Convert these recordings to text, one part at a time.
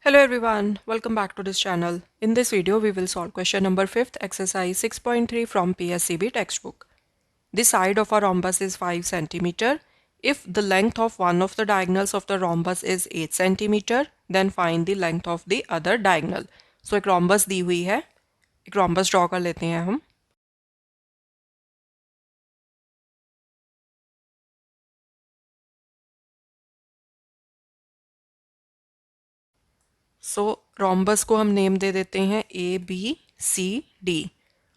Hello everyone, welcome back to this channel. In this video, we will solve question number 5th, exercise 6.3 from PSCB textbook. The side of a rhombus is 5 centimeter. If the length of one of the diagonals of the rhombus is 8 centimeter, then find the length of the other diagonal. So एक rhombus दी हुई है, एक rhombus draw कर लेते हैं हम. सो rhombus को हम नेम दे देते हैं ABCD।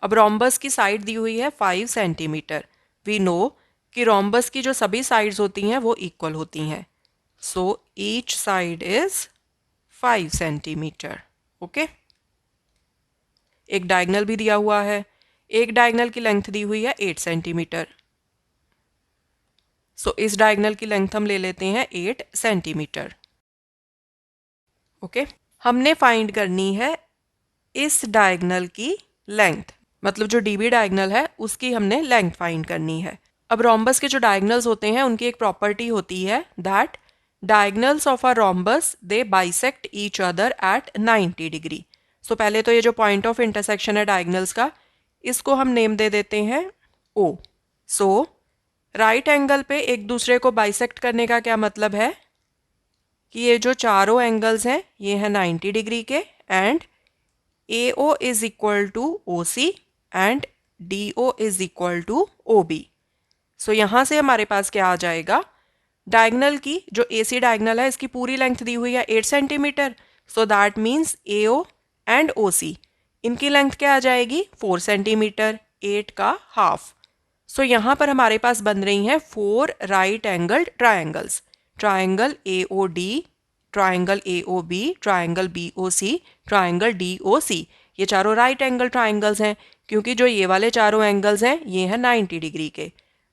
अब रोम्बस की साइड दी हुई है 5 सेंटीमीटर। वी नो कि रोम्बस की जो सभी साइड्स होती हैं वो इक्वल होती हैं। So each side is 5 centimetre. Okay, एक डायगनल भी दिया हुआ है। एक डायगनल की लेंथ दी हुई है 8 सेंटीमीटर। सो इस डायगनल की लेंथ हम ले लेते हैं 8 सेंटीमीटर। ओके, हमने फाइंड करनी है इस डायगनल की लेंथ, मतलब जो डीबी डायगनल है उसकी हमने लेंथ फाइंड करनी है। अब रोम्बस के जो डायगनल्स होते हैं उनकी एक प्रॉपर्टी होती है that diagonals of a rhombus they bisect each other at 90 degree. So पहले तो ये जो पॉइंट ऑफ इंटरसेक्शन है डायगनल्स का, इसको हम नेम दे देते हैं O। सो राइट एंगल पे एक दूसरे को बाइसेक्ट करने का क्या मतलब है कि ये जो चारों एंगल्स हैं ये हैं 90 डिग्री के and AO is equal to OC and DO is equal to OB। सो यहाँ से हमारे पास क्या आ जाएगा, डायगनल की जो AC डायगनल है इसकी पूरी लेंथ दी हुई है 8 centimetre. So that means AO and OC इनकी लेंथ क्या आ जाएगी 4 सेंटीमीटर, 8 का हाफ। सो यहाँ पर हमारे पास बन रही हैं 4 right angled triangles, triangle AOD, triangle AOB, triangle BOC, triangle DOC। ये चारों राइट एंगल ट्रायंगल्स हैं क्योंकि जो ये वाले चारों एंगल्स हैं ये हैं 90 डिग्री के।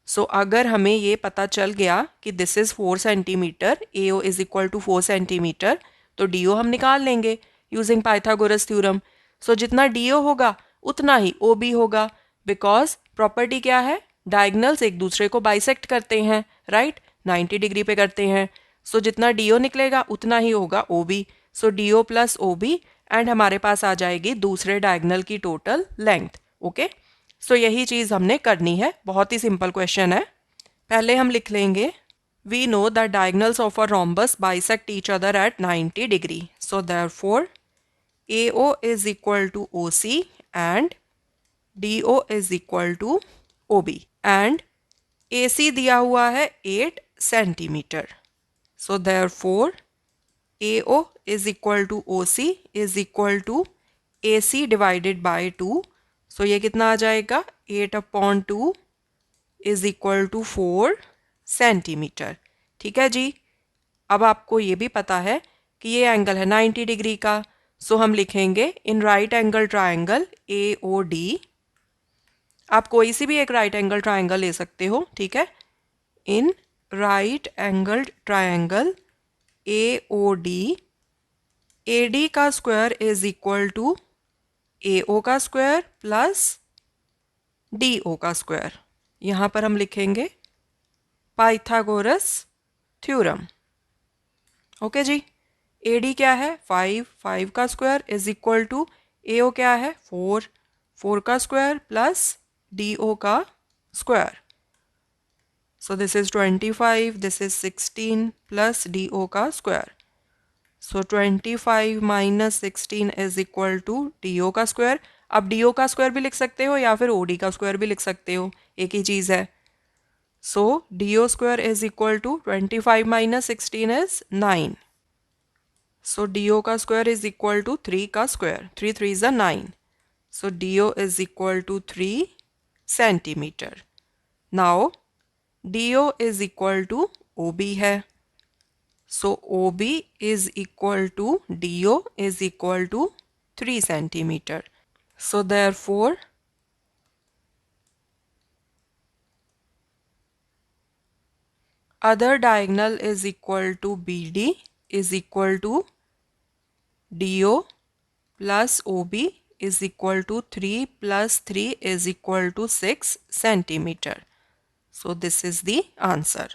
सो अगर हमें ये पता चल गया कि this is 4 centimetre, AO is equal to 4 centimetre, तो DO हम निकाल लेंगे यूजिंग पाइथागोरस थ्योरम। सो जितना DO होगा उतना ही OB होगा, बिकॉज प्रॉपर्टी क्या है, डायगनल्स एक दूसरे को बाइसेक्ट करते हैं, राइट 90 डिग्री पे करते हैं। सो जितना DO निकलेगा उतना ही होगा OB। So DO plus OB and हमारे पास आ जाएगी दूसरे डायगनल की टोटल लेंथ। ओके, सो यही चीज़ हमने करनी है, बहुत ही सिंपल क्वेश्चन है। पहले हम लिख लेंगे we know the diagonals of a rhombus bisect each other at 90 degree. So therefore AO is equal to OC and DO is equal to OB and AC दिया हुआ है 8 centimetre. So therefore AO is equal to OC is equal to AC divided by 2। सो ये कितना आ जाएगा 8/2 is equal to 4 centimetre. ठीक है जी, अब आपको ये भी पता है कि ये एंगल है 90 डिग्री का। सो हम लिखेंगे इन राइट एंगल ट्रायंगल AOD। आप कोई सी भी एक राइट एंगल ट्रायंगल ले सकते हो, ठीक है। In right angle triangle AOD, AD का square is equal to AO का स्क्वायर प्लस DO का स्क्वायर। यहाँ पर हम लिखेंगे पाइथागोरस थ्योरम। ओके जी, AD क्या है 5, 5 का square is equal to AO क्या है 4, 4 का स्क्वायर प्लस DO का square. So this is 25, this is 16 plus DO का square. So 25 minus 16 is equal to DO का स्क्वायर। अब DO का स्क्वायर भी लिख सकते हो या फिर OD का स्क्वायर भी लिख सकते हो, एक ही चीज़ है। So DO square is equal to 25 minus 16 is 9। So DO का स्क्वायर इज इक्वल टू 3 का square, 3 3 is 9। So DO is equal to 3 centimetre. Now DO is equal to OB है। So OB is equal to DO is equal to 3 centimeter. So therefore other diagonal is equal to BD is equal to DO plus OB is equal to 3 plus 3 is equal to 6 centimeter. So this is the answer.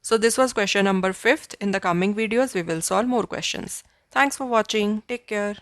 So this was question number 5th. In the coming videos we will solve more questions. Thanks for watching, take care.